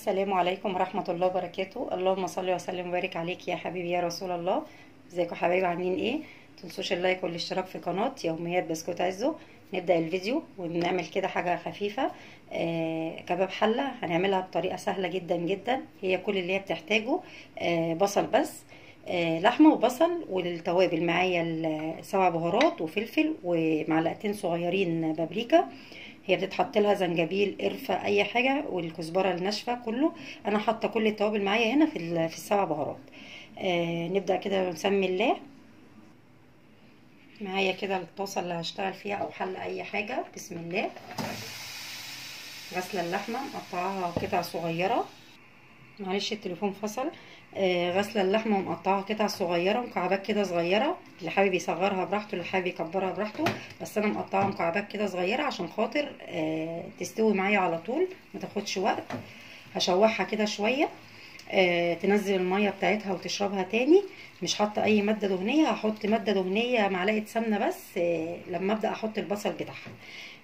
السلام عليكم ورحمة الله وبركاته. اللهم صل وسلم وبارك عليك يا حبيبي يا رسول الله. ازيكم حبايبي، عاملين ايه؟ متنسوش اللايك والاشتراك في قناة يوميات بسكوت عزو. نبدأ الفيديو ونعمل كده حاجة خفيفة، كباب حلة. هنعملها بطريقة سهلة جدا جدا. هي كل اللي هي بتحتاجه بصل بس، لحمة وبصل، والتوابل معايا 7 بهارات وفلفل ومعلقتين صغيرين بابريكا. هي بتتحط لها زنجبيل، قرفه، اي حاجه، والكزبره الناشفه كله. انا حاطه كل التوابل معايا هنا في ال7 بهارات. نبدا كده نسمي الله. معايا كده الطاسه اللي هشتغل فيها او حله اي حاجه. بسم الله. غسله اللحمه مقطعاها قطع صغيره. معلش التليفون فصل. غسله اللحمه ومقطعاها قطع صغيره، مكعبات كده صغيره. اللي حابب يصغرها براحته، اللي حابب يكبرها براحته، بس انا مقطعاها مكعبات كده صغيره عشان خاطر تستوي معايا على طول، ما تاخدش وقت. هشوحها كده شويه، تنزل الميه بتاعتها وتشربها تاني. مش حاطه اي ماده دهنيه، هحط ماده دهنيه معلقه سمنه بس لما ابدا احط البصل بتاعها.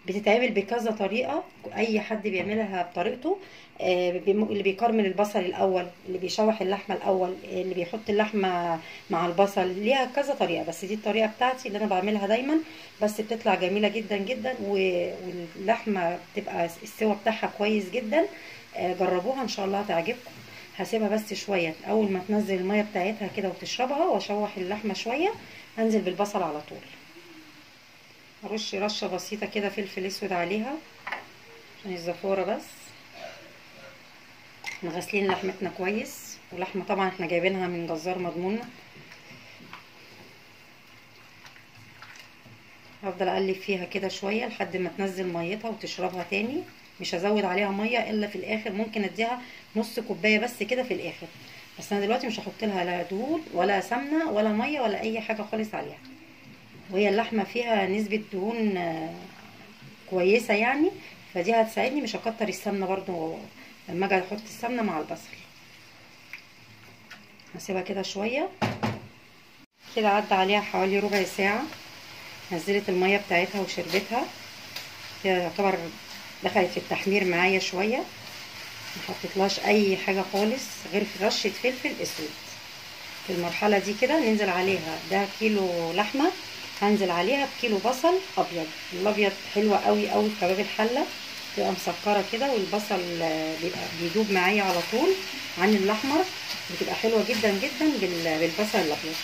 بتتعمل بكذا طريقه، اي حد بيعملها بطريقته. اللي بيكرمل البصل الاول، اللي بيشوح اللحمه الاول، اللي بيحط اللحمه مع البصل. ليها كذا طريقه، بس دي الطريقه بتاعتي اللي انا بعملها دايما. بس بتطلع جميله جدا جدا، واللحمه بتبقى السوا بتاعها كويس جدا. جربوها ان شاء الله هتعجبكم. هسيبها بس شويه، اول ما تنزل الميه بتاعتها كده وتشربها، واشوح اللحمه شويه، هنزل بالبصل على طول. ارش رشه بسيطه كده فلفل اسود عليها عشان الزفاره بس. احنا غاسلين لحمتنا كويس، ولحمه طبعا احنا جايبينها من جزار مضمون. هفضل اقلب فيها كده شويه لحد ما تنزل ميتها وتشربها تاني. مش هزود عليها ميه الا في الاخر، ممكن اديها نص كوبايه بس كده في الاخر. بس انا دلوقتي مش هحط لها لا دهون ولا سمنه ولا ميه ولا اي حاجه خالص عليها. وهي اللحمه فيها نسبه دهون كويسه يعني، فدي هتساعدني. مش هكتر السمنه برضو لما اجي احط السمنه مع البصل. هسيبها كده شويه كده. عدى عليها حوالي ربع ساعه، نزلت الميه بتاعتها وشربتها كده، يعتبر دخلت في التحمير معايا شويه. ما حطيتلهاش اي حاجه خالص غير في رشه فلفل اسود. في المرحله دي كده ننزل عليها، ده كيلو لحمه، هنزل عليها بكيلو بصل ابيض. الابيض حلوه قوي قوي في كباب الحله، تبقى مسكره كده، والبصل بيبقى بيدوب معايا على طول عن الاحمر. بتبقى حلوه جدا جدا بالبصل الابيض.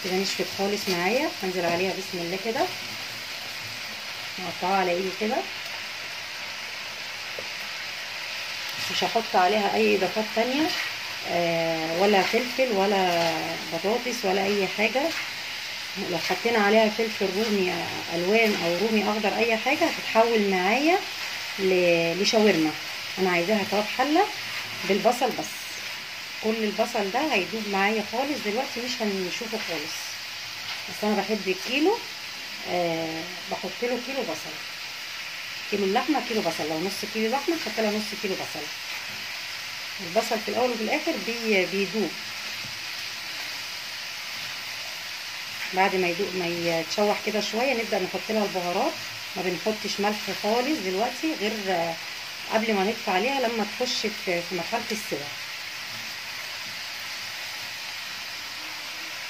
كده نشفت خالص معايا. هنزل عليها بسم الله كده، مقطعها على ايدي كده. مش هحط عليها اي اضافات تانية، ولا فلفل ولا بطاطس ولا اي حاجه. لو حطينا عليها فلفل رومي الوان او رومي اخضر اي حاجه، هتتحول معايا لشاورما. انا عايزاها كباب حله بالبصل بس. كل البصل ده هيدوب معايا خالص دلوقتي، مش هنشوفه خالص. بس انا بحب الكيلو، بحط له كيلو بصل. كيلو اللحمه كيلو بصل. لو نص كيلو لحمه حط لها نص كيلو بصل. البصل في الاول وفي الاخر بيدوب. بعد ما يدوب ما يتشوح كده شويه، نبدا نحط لها البهارات. ما بنحطش ملح خالص دلوقتي غير قبل ما نطفي عليها، لما تخش في مرحله السوا.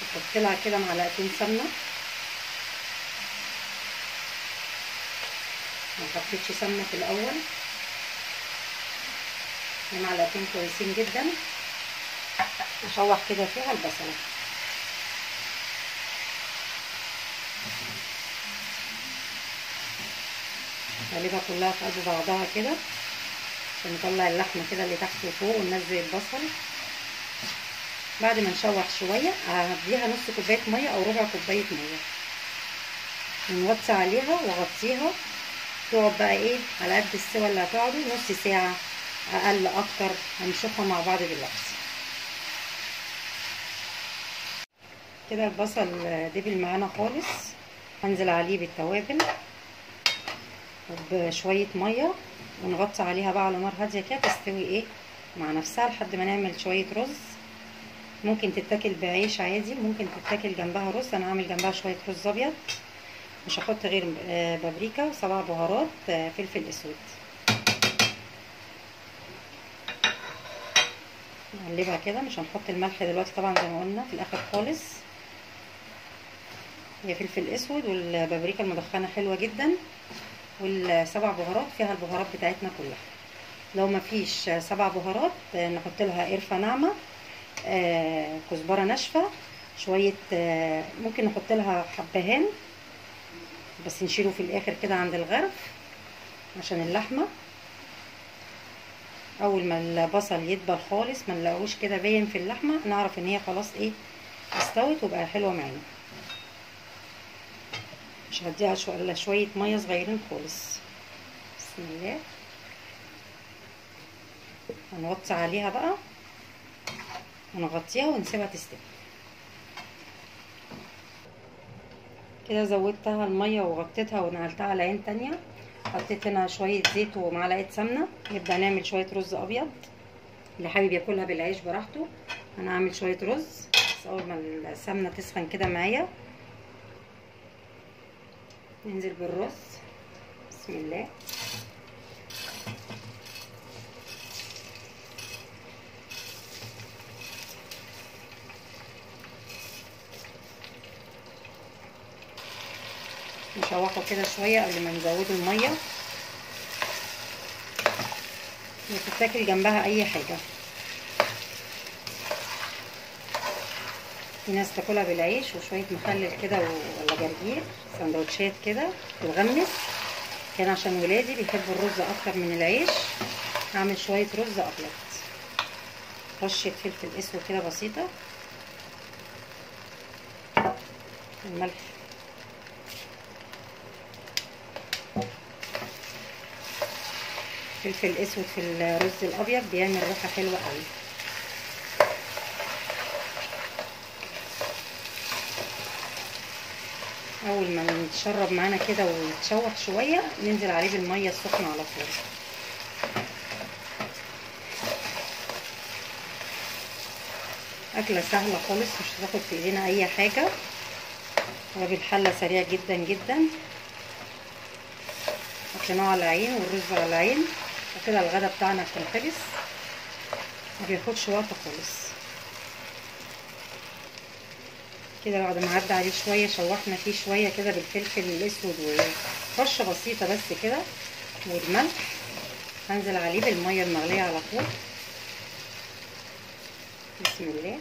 نحط لها كده معلقتين سمنه. ما حطيتش سمنه في الاول. معلقتين كويسين جدا. اشوح كده فيها البصله. نقلبها كلها في قلب بعضها كده عشان نطلع اللحمه كده اللي تحت وفوق، وننزل البصل. بعد ما نشوح شويه هديها نص كوبايه ميه او ربع كوبايه ميه، ونوطي عليها واغطيها. تقعد بقى ايه على قد السوا اللي هتقعده، نص ساعه اقل اكتر. هنشوفها مع بعض دلوقتي. كده البصل دبل معانا خالص. هنزل عليه بالتوابل وبشويه ميه، ونغطي عليها بقى على نار هاديه كده تستوي ايه مع نفسها لحد ما نعمل شويه رز. ممكن تتاكل بعيش عادي، ممكن تتاكل جنبها رز. انا هعمل جنبها شويه رز ابيض. مش هحط غير بابريكا و7 بهارات، فلفل اسود. نقلبها كده. مش هنحط الملح دلوقتي طبعا زي ما قلنا في الاخر خالص. هي فلفل اسود والبابريكا المدخنه حلوه جدا، والسبع بهارات فيها البهارات بتاعتنا كلها. لو ما فيش سبع بهارات نحط لها قرفه ناعمه، كزبره ناشفه شويه، ممكن نحط لها حبهان بس نشيله في الاخر كده عند الغرف عشان اللحمه. اول ما البصل يدبل خالص ما نلاقوش كده باين في اللحمه، نعرف ان هي خلاص ايه استوت وبقى حلوه معانا. مش هديها الا شويه ميه صغيرين خالص. بسم الله. هنوطي عليها بقى ونغطيها ونسيبها تستوي. كده زودتها الميه وغطيتها ونقلتها على عين تانية. حطيت هنا شويه زيت ومعلقه سمنه. نبدا نعمل شويه رز ابيض. اللي حابب ياكلها بالعيش براحته. انا هعمل شويه رز بس اول ما السمنه تسخن كده معايا ننزل بالرز. بسم الله. نشوحه كده شويه قبل ما نزود الميه. وتتاكل جنبها اي حاجه. في ناس تاكلها بالعيش وشويه مخلل كده ولا جرجير، سندوتشات كده تغمس. كان عشان ولادي بيحبوا الرز اكتر من العيش هعمل شويه رز ابيض. رشه فلفل اسود كده بسيطه. الملح. فلفل اسود في الرز الابيض بيعمل ريحه حلوه قوي. اول ما يتشرب معانا كده ويتشوح شويه ننزل عليه بالميه السخنه على طول. اكله سهله خالص مش هتاخد في ايدينا اي حاجه، وبالحله سريع جدا جدا. حطيناه على العين والرز على العين وكده الغدا بتاعنا كان خلص. ما بياخدش وقت خالص. كده بعد ما عدى عليه شويه شوحنا فيه شويه كده بالفلفل الاسود وفرشه بسيطه بس كده والملح. هنزل عليه بالميه المغليه على طول. بسم الله.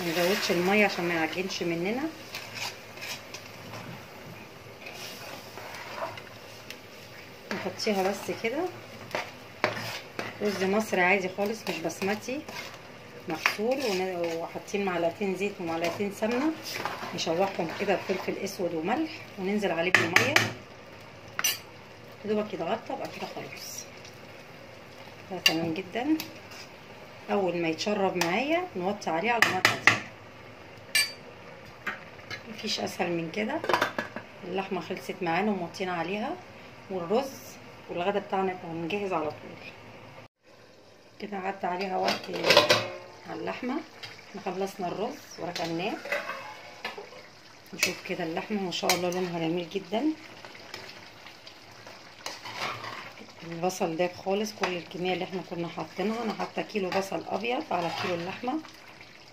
ما نزودش الميه عشان ما يعجنش مننا. نحطيها بس كده. رز مصري عادي خالص مش بسمتي، مغسول وحاطين معلقتين زيت ومعلقتين سمنه. نشوحهم كده بفلفل اسود وملح وننزل عليه بالميه. دوبك يتغطى بقى كده خلاص. ده تمام جدا. اول ما يتشرب معايا نوطي عليه على نار هاديه. مفيش اسهل من كده. اللحمه خلصت معانا وموطينا عليها والرز والغدا بتاعنا هنجهز على طول. كده عدى عليها وقت على اللحمه. احنا خلصنا الرز وركناه. نشوف كده اللحمه ما شاء الله لونها جميل جدا. البصل داب خالص. كل الكميه اللي احنا كنا حاطينها، انا حاطه كيلو بصل ابيض على كيلو اللحمه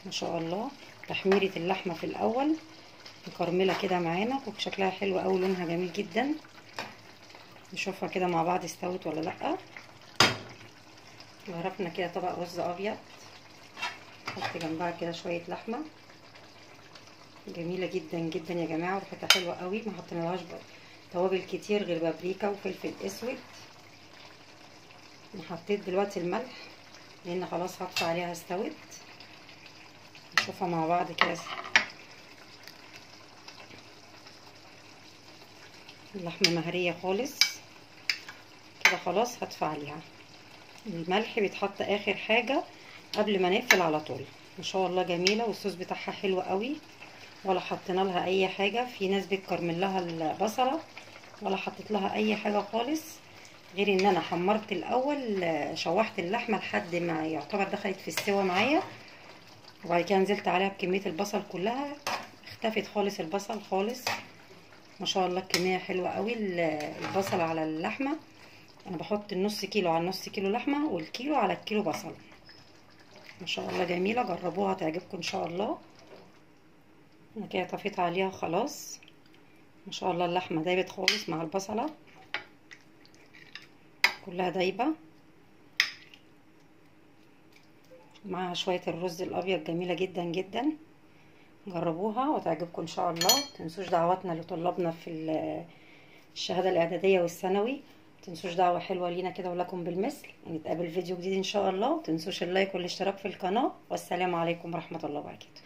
ما شاء الله. تحميره اللحمه في الاول مكرمله كده معانا وشكلها حلو قوي، لونها جميل جدا. نشوفها كده مع بعض استوت ولا لا. وعرفنا كده طبق رز ابيض. نحط جنبها كده شويه لحمه جميله جدا جدا يا جماعه وريحتها حلوه قوي. ما حطينالهاش توابل كتير غير بابريكا وفلفل اسود. انا حطيت دلوقتي الملح لان خلاص هطفي عليها استوت. نشوفها مع بعض كده. اللحمه مهريه خالص كده خلاص هطفي عليها. الملح بيتحط اخر حاجه قبل ما نقفل على طول. ما شاء الله جميله والصوص بتاعها حلو قوي ولا حطينا لها اي حاجه. في ناس بتكرمل لها البصله ولا حطيت لها اي حاجه خالص غير ان انا حمرت الاول، شوحت اللحمه لحد ما يعتبر دخلت في السوا معايا، وبعد كده نزلت عليها بكميه البصل كلها. اختفت خالص البصل خالص. ما شاء الله الكميه حلوه قوي. البصله على اللحمه، انا بحط النص كيلو على النص كيلو لحمه والكيلو على الكيلو بصل. ما شاء الله جميله، جربوها تعجبكم ان شاء الله. انا كده طفيت عليها خلاص. ما شاء الله اللحمه دايبت خالص مع البصله، كلها دايبه. معاها شويه الرز الابيض جميله جدا جدا. جربوها وتعجبكم ان شاء الله. متنسوش دعواتنا لطلابنا في الشهاده الاعداديه والثانوي. متنسوش دعوه حلوه لينا كده ولكم بالمثل. نتقابل فيديو جديد ان شاء الله. متنسوش اللايك والاشتراك في القناه، والسلام عليكم ورحمه الله وبركاته.